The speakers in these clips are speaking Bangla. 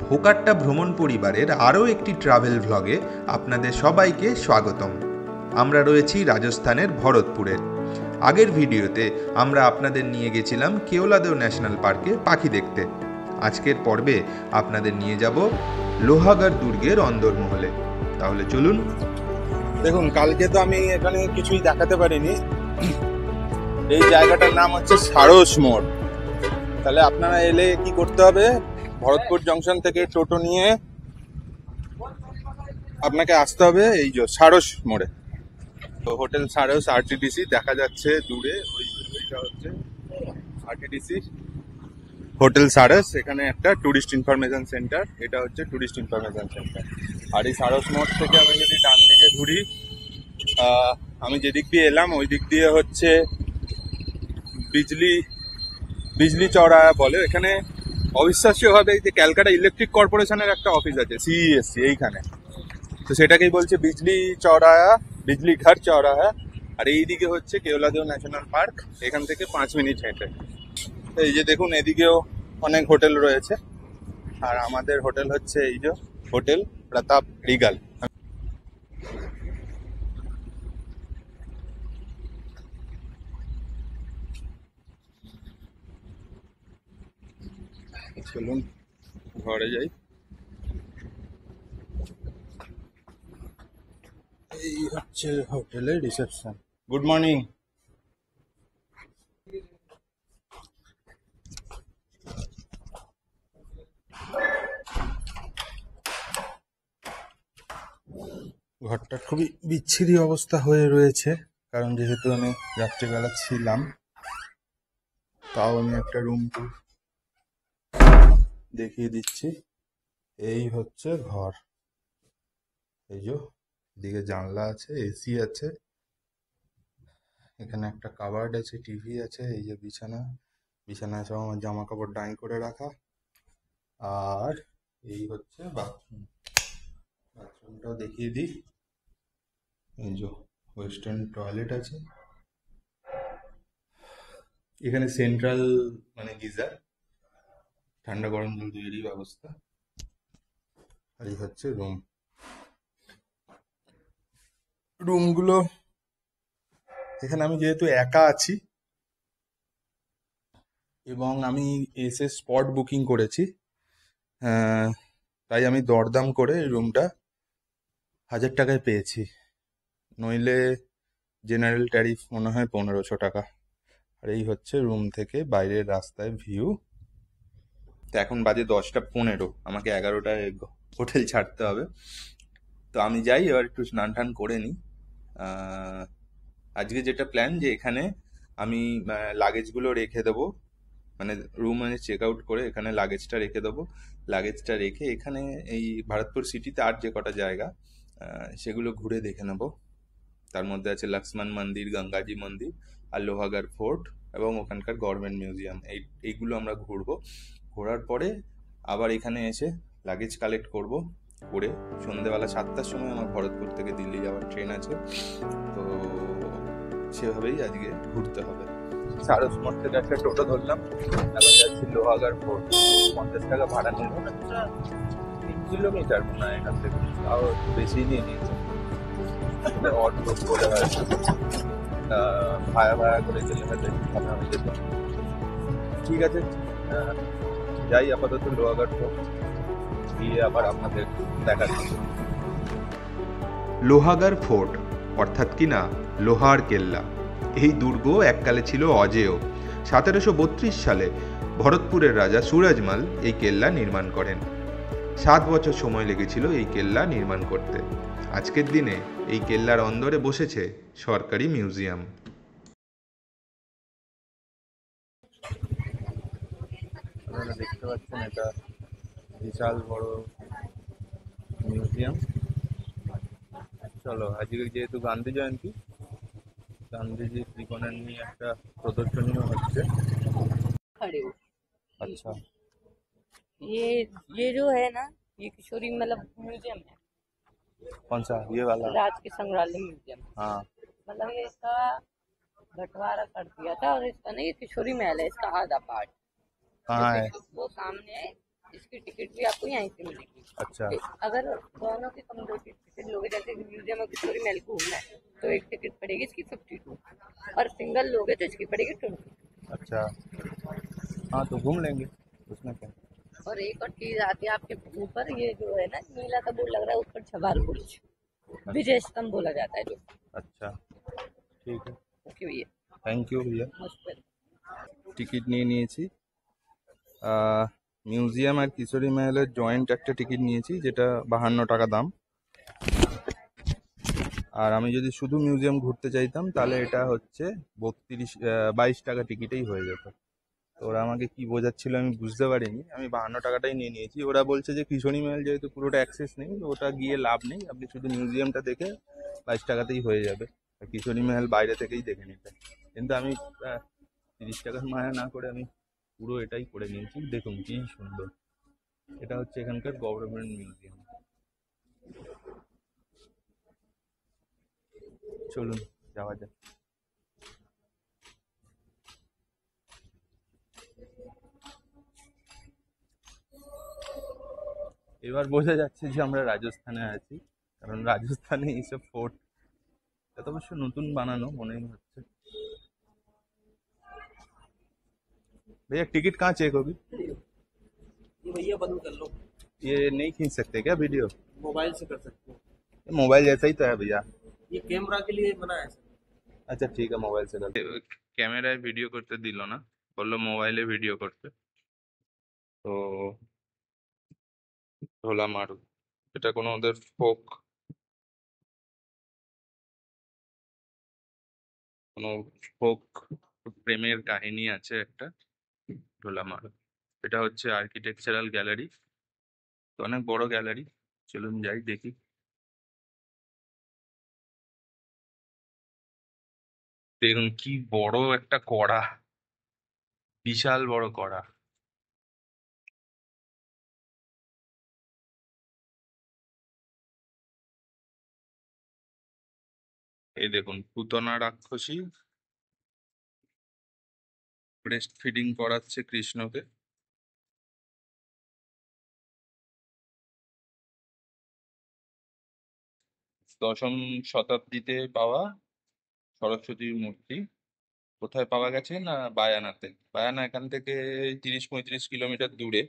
ভোকাট্টা ভ্রমণ পরিবারের আরও একটি ট্রাভেল ভ্লগে আপনাদের সবাইকে স্বাগতম। আমরা রয়েছি রাজস্থানের ভরতপুরে। আগের ভিডিওতে আমরা আপনাদের নিয়ে গেছিলাম কেওলাদেও ন্যাশনাল পার্কে পাখি দেখতে। আজকের পর্বে আপনাদের নিয়ে যাব লোহাগড় দুর্গের অন্দরমহলে। তাহলে চলুন। দেখুন, কালকে তো আমি এখানে কিছুই দেখাতে পারিনি। এই জায়গাটার নাম হচ্ছে সারস মোড়। তাহলে আপনারা এলে কি করতে হবে, ভরতপুর জংশন থেকে টোটো নিয়ে আপনাকে আসতে হবে এই যে সারস মোড়ে। তো হোটেল সারস আরটিডিসি দেখা যাচ্ছে দূরে, ওইটা হচ্ছে আরটিডিসি হোটেল সারস। এখানে একটা ট্যুরিস্ট ইনফরমেশন সেন্টার, এটা হচ্ছে ট্যুরিস্ট ইনফরমেশন সেন্টার। আর এই সারস মোড় থেকে আমি যদি ডান দিকে ঘুরি, আমি যেদিক দিয়ে এলাম ওই দিক দিয়ে হচ্ছে বিজলি চৌরাহা বলে। এখানে অবিশ্বাস্যভাবে যে ক্যালকাটা ইলেকট্রিক কর্পোরেশনের একটা অফিস আছে, সিইএসসি, এইখানে। তো সেটাকেই বলছে বিজলি চৌরাহা, বিজলি ঘর চৌরাহা। আর এইদিকে হচ্ছে কেওলাদেও ন্যাশনাল পার্ক, এখান থেকে 5 মিনিট হেঁটে। এই যে দেখুন, এদিকেও অনেক হোটেল রয়েছে। আর আমাদের হোটেল হচ্ছে এই যে হোটেল প্রতাপ রিগাল। চলুন ঘরে যাই। এই হচ্ছে হোটেলের রিসেপশন। Good morning. ঘরটা খুবই বিচ্ছিরি অবস্থা হয়ে রয়েছে, কারণ যেহেতু আমি রাত্রিবেলা ছিলাম। তাও আমি একটা রুম টুর দেখিয়ে দিচ্ছি। এই হচ্ছে ঘর। এই যে এদিকে জানলা আছে, এসি আছে, এখানে একটা কাবার্ড আছে, টিভি আছে, এই যে বিছানায় সব আমার জামা কাপড় ডাই করে রাখা। আর এই হচ্ছে বাথরুমটাও দেখিয়ে দিই। এই যে ওয়েস্টার্ন টয়লেট আছে, এখানে সেন্ট্রাল মানে গিজার, ঠান্ডা গরম জল দুইয়েরই ব্যবস্থা। আর এই হচ্ছে রুমগুলো। এখানে আমি যেহেতু একা আছি এবং আমি এসে স্পট বুকিং করেছি, তাই আমি দরদাম করে এই রুমটা 1000 টাকায় পেয়েছি। নইলে জেনারেল ট্যারিফ মনে হয় 1500 টাকা। আর এই হচ্ছে রুম থেকে বাইরের রাস্তায় ভিউ। তো এখন বাজে 10টা 15, আমাকে 11টায় হোটেল ছাড়তে হবে। তো আমি যাই, এবার একটু স্নান টান করে নিই। আজকে যেটা প্ল্যান, যে এখানে আমি লাগেজগুলো রেখে দেবো, মানে রুমে চেক আউট করে এখানে লাগেজটা রেখে দেবো। লাগেজটা রেখে এখানে এই ভরতপুর সিটিতে আর যে কটা জায়গা সেগুলো ঘুরে দেখে নেব। তার মধ্যে আছে লক্ষ্মণ মন্দির, গঙ্গাজি মন্দির, আর লোহাগড় ফোর্ট এবং ওখানকার গভর্নমেন্ট মিউজিয়াম। এইগুলো আমরা ঘুরবো। ঘোরার পরে আবার এখানে এসে লাগেজ কালেক্ট করে সন্ধেবেলা 7টার সময় আমার ভরতপুর থেকে দিল্লি যাওয়ার ট্রেন আছে। তো সেভাবেই আজকে ঘুরতে হবে। সারস মোড় থেকে একটা টোটো ধরলাম, এখন যাচ্ছি লোহাগড় ফোর্ট। 50 টাকা ভাড়া নিল, 3 কিলোমিটার মনে হয় এখান থেকে, তাও বেশি নিয়ে নিয়েছে। অটো করে হয়তো ভাড়া করে গেলে হয়তো আমি যেতাম। ঠিক আছে, যাই আপাতত লোহাগড় ফোর্ট, গিয়ে আবার আপনাদের দেখাচ্ছি। লোহাগড় ফোর্ট অর্থাৎ কিনা লোহার কেল্লা। এই দুর্গ এককালে ছিল অজেয়। 1732 সালে ভরতপুরের রাজা সুরজমাল এই কেল্লা নির্মাণ করেন। 7 বছর সময় লেগেছিল এই কেল্লা নির্মাণ করতে। আজকের দিনে এই কেল্লার অন্দরে বসেছে সরকারি মিউজিয়াম। আপনারা দেখতে পাচ্ছেন, এটা বিশাল বড় মিউজিয়াম। চলো, আজকে যেহেতু গান্ধী জয়ন্তী, গান্ধীজির জীবনের নিয়ে একটা প্রদর্শনীও হচ্ছে। अच्छा, ये जो है ना, ये किशोरी मतलब म्यूजियम है। कौन सा? ये वाला? राज के संग्रहालय म्यूजियम। हाँ। मतलब ये इसका बंटवारा कर दिया था, और इसका ना ये किशोरी महल है, इसका आधा पार्ट। कहाँ है? वो सामने है, इसकी टिकट भी आपको यहीं से मिलेगी। अच्छा अगर दोनों की कम दो टिकट लोगे, जैसे म्यूजियम और किशोरी महल घूमना है तो एक टिकट पड़ेगी इसकी 52 और सिंगल लोगे तो इसकी पड़ेगी 20। अच्छा, हाँ तो घूम लेंगे, उसमें क्या। और एक और चीज आती है आपके ऊपर, ये जो है ना नीला सा बोर्ड लग रहा है, उस पर छबाल बुर्ज विजय स्तंभ बोला जाता है जो। अच्छा ঠিক আছে, ओके भैया, থ্যাংক ইউ भैया। मुश्किल। টিকিট নিয়ে নিয়েছি, মিউজিয়াম আর কিশোরী মহলের জয়েন্ট একটা টিকিট নিয়েছি, যেটা 52 টাকা দাম। আর আমি যদি শুধু মিউজিয়াম ঘুরতে চাইতাম তাহলে এটা হচ্ছে 22 টাকা টিকিটেই হয়ে যেত। তো ওরা আমাকে কি বোঝাচ্ছিল আমি বুঝতে পারিনি, আমি 52 টাকাটাই নিয়ে নিয়েছি। ওরা বলছে যে কিশোরী মহল যেহেতু পুরোটা অ্যাক্সেস নেই, তো ওটা গিয়ে লাভ নেই, আপনি শুধু মিউজিয়ামটা দেখে 22 টাকাতেই হয়ে যাবে, আর কিশোরী মহল বাইরে থেকেই দেখে নিতে। কিন্তু আমি 30 টাকার মায়া না করে আমি পুরো এটাই করে নিয়েছি। দেখুন কি সুন্দর, এটা হচ্ছে এখানকার গভর্নমেন্ট মিউজিয়াম। চলুন যাওয়া যাক। এবার বোঝা যাচ্ছে যে আমরা রাজস্থানে আছি, কারণ রাজস্থানে এইসব ফোর্ট এটা অবশ্য নতুন বানানো মনে হচ্ছে। भैया टिकट कहाँ चेक होगी? ये भैया बंद कर लो, ये नहीं खींच सकते क्या वीडियो? मोबाइल से कर सकते हो। मोबाइल जैसा ही तो है भैया। ये कैमरा के लिए बना है सर। আচ্ছা ঠিক আছে, মোবাইল से कर। ক্যামেরায় ভিডিও করতে দিল না, বললো মোবাইলে ভিডিও করতে। তো ঢোলা মারু, এটা কোনো ওদের ফোক, কোনো ফোক প্রেমের কাহিনী আছে একটা, ঢোলা মারু। এটা হচ্ছে আর্কিটেকচারাল গ্যালারি, তো অনেক বড় গ্যালারি। চলুন যাই দেখি। দেখুন কি বড় একটা কড়া, বিশাল বড় কড়া। এই দেখুন পুতনা রাক্ষসী ব্রেস্ট ফিডিং করাচ্ছে কৃষ্ণকে। দশম শতাব্দীতে পাওয়া সরস্বতীর মূর্তি। কোথায় পাওয়া গেছে না বায়ানাতে। বায়ানা এখান থেকে 30-35 কিলোমিটার দূরে।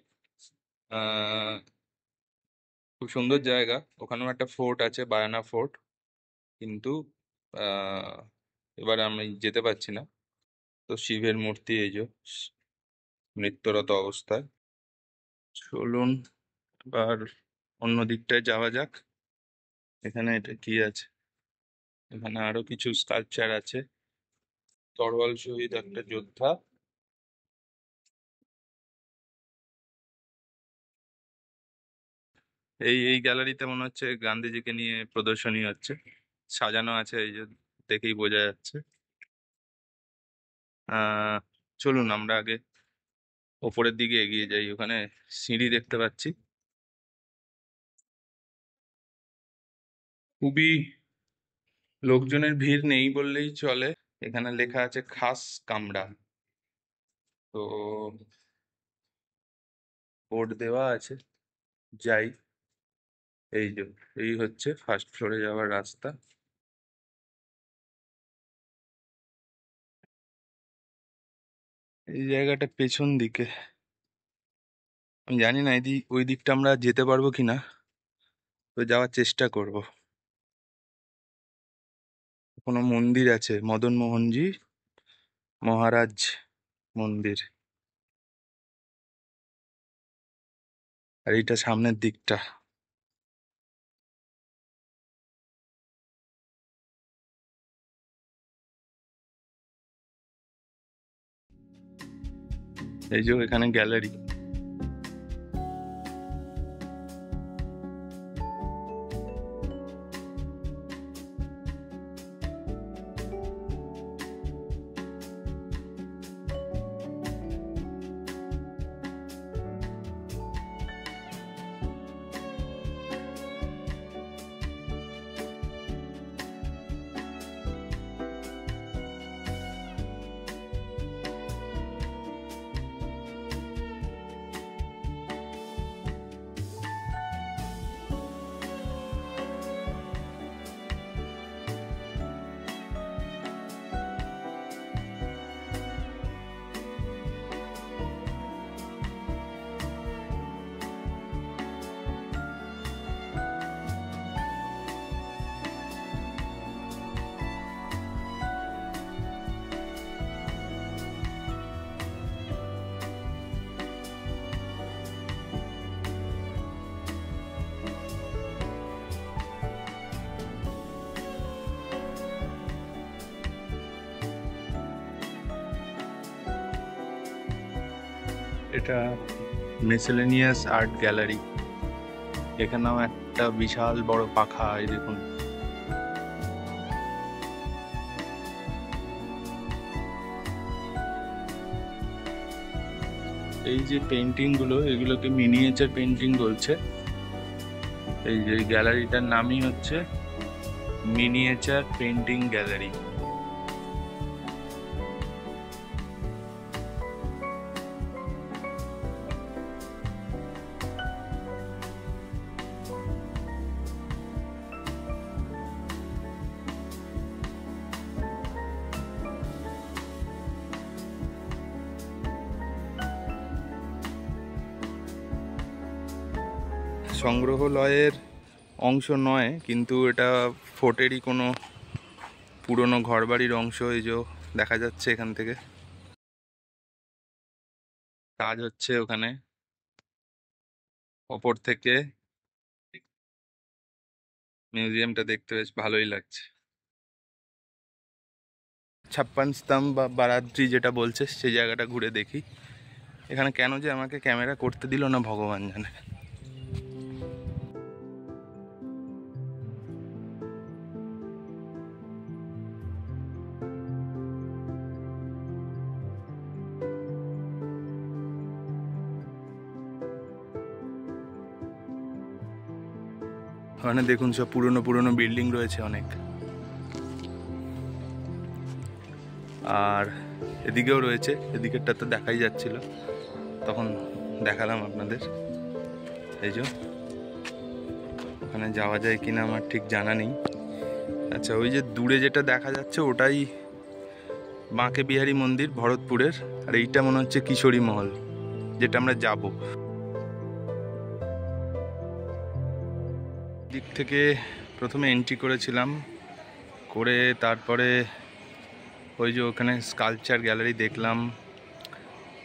আহ খুব সুন্দর জায়গা, ওখানেও একটা ফোর্ট আছে বায়ানা ফোর্ট, কিন্তু আহ এবার আমি যেতে পারছি না। তো শিবের মূর্তি এই যে নৃত্যরত অবস্থায়। চলুন এবার অন্য দিকটায় যাওয়া যাক। এখানে এটা কি আছে, এখানে আরো কিছু স্কাল্পচার আছে। তরোয়াল শহীদ একটা যোদ্ধা। এই গ্যালারিতে মনে হচ্ছে গান্ধীজিকে নিয়ে প্রদর্শনী হচ্ছে, সাজানো আছে এই যে, দেখেই বোঝা যাচ্ছে। আহ চলুন আমরা আগে ওপরের দিকে এগিয়ে যাই, ওখানে সিঁড়ি দেখতে পাচ্ছি। খুবই লোকজনের ভিড় নেই বললেই চলে। এখানে লেখা আছে খাস কামরা, তো বোর্ড দেওয়া আছে, যাই। এই যে এই হচ্ছে ফার্স্ট ফ্লোরে যাওয়ার রাস্তা। এই জায়গাটা পেছন দিকে, আমি জানি না এদিক ওই দিকটা আমরা যেতে পারবো কিনা, তো যাওয়ার চেষ্টা করব। কোনো মন্দির আছে, মদন মোহনজি মহারাজ মন্দির, আর এইটা সামনের দিকটা। এই যে এখানে গ্যালারি। এটা মিসেলেনিয়াস আর্ট গ্যালারি। এখানেও একটা বিশাল বড় পাখা, এই দেখুন। এই যে পেন্টিং গুলো, এগুলোকে মিনিয়েচার পেন্টিং বলছে। এই যে গ্যালারিটার নামই হচ্ছে মিনিয়েচার পেন্টিং গ্যালারি। সংগ্রহালয়ের অংশ নয়, কিন্তু এটা ফোর্টেরই কোনো পুরনো ঘরবাড়ির অংশ। এই যে দেখা যাচ্ছে এখান থেকে কাজ হচ্ছে ওখানে ওপর থেকে। মিউজিয়ামটা দেখতে বেশ ভালোই লাগছে। 56 স্তম্ভ বা বারাদ্রি যেটা বলছে, সেই জায়গাটা ঘুরে দেখি। এখানে কেন যে আমাকে ক্যামেরা করতে দিল না ভগবান জানে। ওখানে দেখুন সব পুরনো পুরনো বিল্ডিং রয়েছে অনেক। আর এদিকেও রয়েছে, এদিকেরটা তো দেখাই যাচ্ছিল, তখন দেখালাম আপনাদের। এই যে ওখানে যাওয়া যায় কিনা আমার ঠিক জানা নেই। আচ্ছা, ওই যে দূরে যেটা দেখা যাচ্ছে ওটাই বাঁকে বিহারী মন্দির ভরতপুরের, আর এইটা মনে হচ্ছে কিশোরী মহল, যেটা আমরা যাব। দিক থেকে প্রথমে এন্ট্রি করেছিলাম, করে তারপরে ওই যে ওখানে স্কাল্পচার গ্যালারি দেখলাম,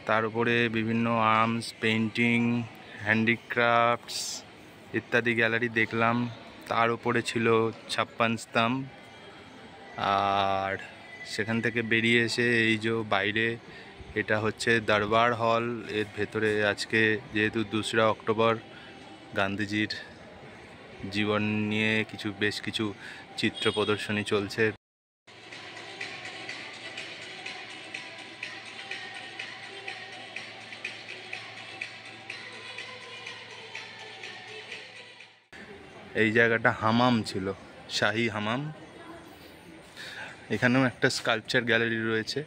তার উপরে বিভিন্ন আর্মস, পেন্টিং, হ্যান্ডিক্রাফটস ইত্যাদি গ্যালারি দেখলাম। তার উপরে ছিল 56 স্তম্ভ। আর সেখান থেকে বেরিয়ে এসে এই যে বাইরে, এটা হচ্ছে দরবার হল। এর ভেতরে আজকে যেহেতু 2রা অক্টোবর, গান্ধীজির জীবন নিয়ে বেশ কিছু চিত্র প্রদর্শনী চলছে। এই জায়গাটা হামাম ছিল, শাহী হামাম। এখানেও একটা স্কাল্পচার গ্যালারি রয়েছে।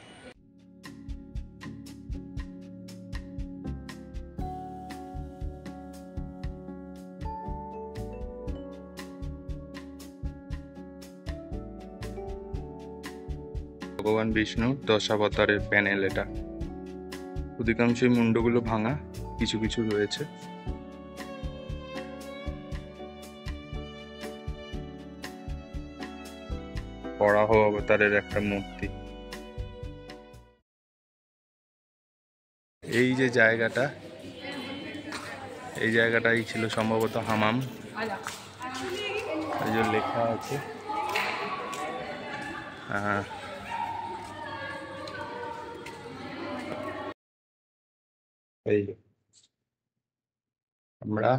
ভগবান বিষ্ণুর 10 অবতারের প্যানেল এটা। অধিকাংশই মুন্ডগুলো ভাঙা, কিছু কিছু রয়েছে। বরাহ অবতারের একটা মূর্তি। এই যে জায়গাটা, এই জায়গাটাই ছিল সম্ভবত হামাম। এই যে লেখা আছে, এই যে আমরা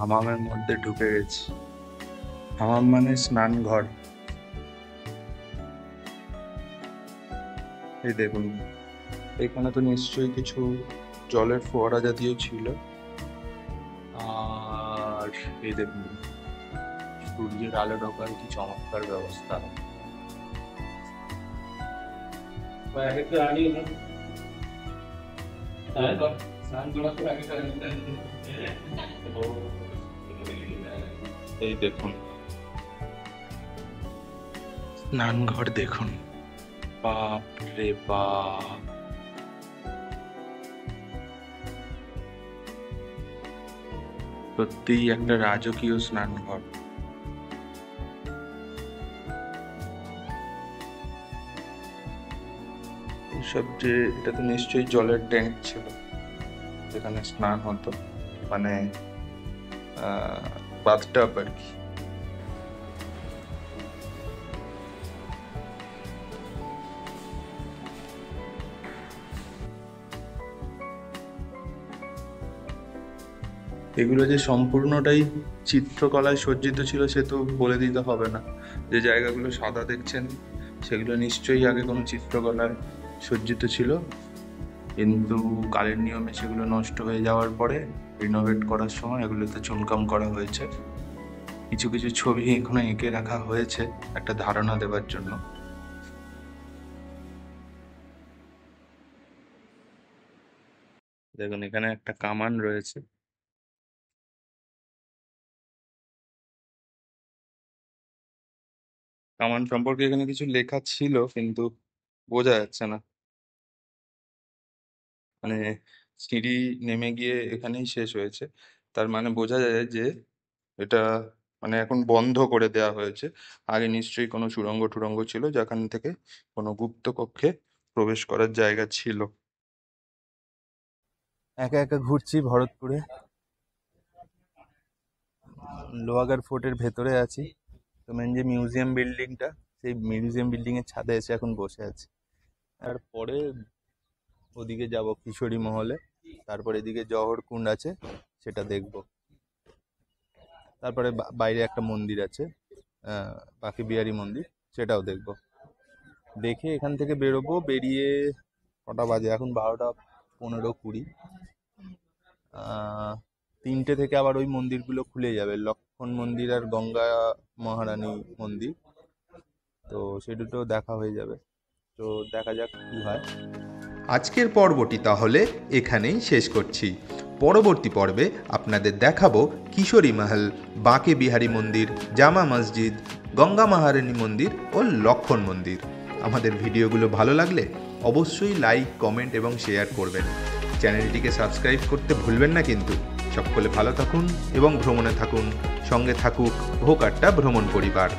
হামামের মধ্যে ঢুকে গেছি। হামাম মানে স্নান ঘর। এই দেখুন, এখানে তো নিশ্চয়ই কিছু জলের ফোয়ারা জাতীয় ছিল। আর এই দেখুন, সূর্যের আলো ঢোকার কি চমৎকার ব্যবস্থা। এই দেখুন স্নানঘর, দেখুন, বাপ রে বাপ। সত্যিই একটা রাজকীয় স্নানঘর। সব যে এটা তো নিশ্চয়ই জলের ট্যাঙ্ক ছিল, যেখানে স্নান হতো, মানে বাথটাব আর কি। এগুলো যে সম্পূর্ণটাই চিত্রকলায় সজ্জিত ছিল সে তো বলে দিতে হবে না। যে জায়গাগুলো সাদা দেখছেন সেগুলো নিশ্চয়ই আগে কোনো চিত্রকলায় সজ্জিত ছিল, কিন্তু কালের নিয়মে সেগুলো নষ্ট হয়ে যাওয়ার পরে রিনোভেট করার সময় এগুলোতে চুনকাম করা হয়েছে। কিছু কিছু ছবি এখনো এঁকে রাখা হয়েছে একটা ধারণা দেওয়ার জন্য। দেখুন এখানে একটা কামান রয়েছে। কামান সম্পর্কে এখানে কিছু লেখা ছিল কিন্তু বোঝা যাচ্ছে না, মানে সিঁড়ি নেমে গিয়ে এখানেই শেষ হয়েছে। তার মানে বোঝা যায় যে এটা মানে এখন বন্ধ করে দেওয়া হয়েছে। আগে নিশ্চয়ই কোনো সুড়ঙ্গ টুড়ঙ্গ ছিল যেখান থেকে কোনো গুপ্ত কক্ষে প্রবেশ করার জায়গা ছিল। একা একা ঘুরছি ভরতপুরে, লোহাগাড় ফোর্টের ভেতরে আছি। তো মেন যে মিউজিয়াম বিল্ডিংটা, সেই মিউজিয়াম বিল্ডিং এর ছাদে এসে এখন বসে আছি। তারপরে ওদিকে যাব কিশোরী মহলে, তারপরে এদিকে জওহর কুণ্ড আছে সেটা দেখব। তারপরে বাইরে একটা মন্দির আছে, বাঁকে বিহারী মন্দির, সেটাও দেখব। দেখে এখান থেকে বেরোবো। বেরিয়ে কটা বাজে এখন? 12:15-20। 3টে থেকে আবার ওই মন্দিরগুলো খুলে যাবে, লক্ষণ মন্দির আর গঙ্গা মহারানী মন্দির। তো সে দুটো দেখা হয়ে যাবে। তো দেখা যাক কি হয়। আজকের পর্বটি তাহলে এখানেই শেষ করছি। পরবর্তী পর্বে আপনাদের দেখাবো কিশোরী মহল, বাঁকে বিহারী মন্দির, জামা মসজিদ, গঙ্গা মহারানী মন্দির ও লক্ষণ মন্দির। আমাদের ভিডিওগুলো ভালো লাগলে অবশ্যই লাইক, কমেন্ট এবং শেয়ার করবেন। চ্যানেলটিকে সাবস্ক্রাইব করতে ভুলবেন না কিন্তু। সকলে ভালো থাকুন এবং ভ্রমণে থাকুন। সঙ্গে থাকুক ভোকাট্টা ভ্রমণ পরিবার।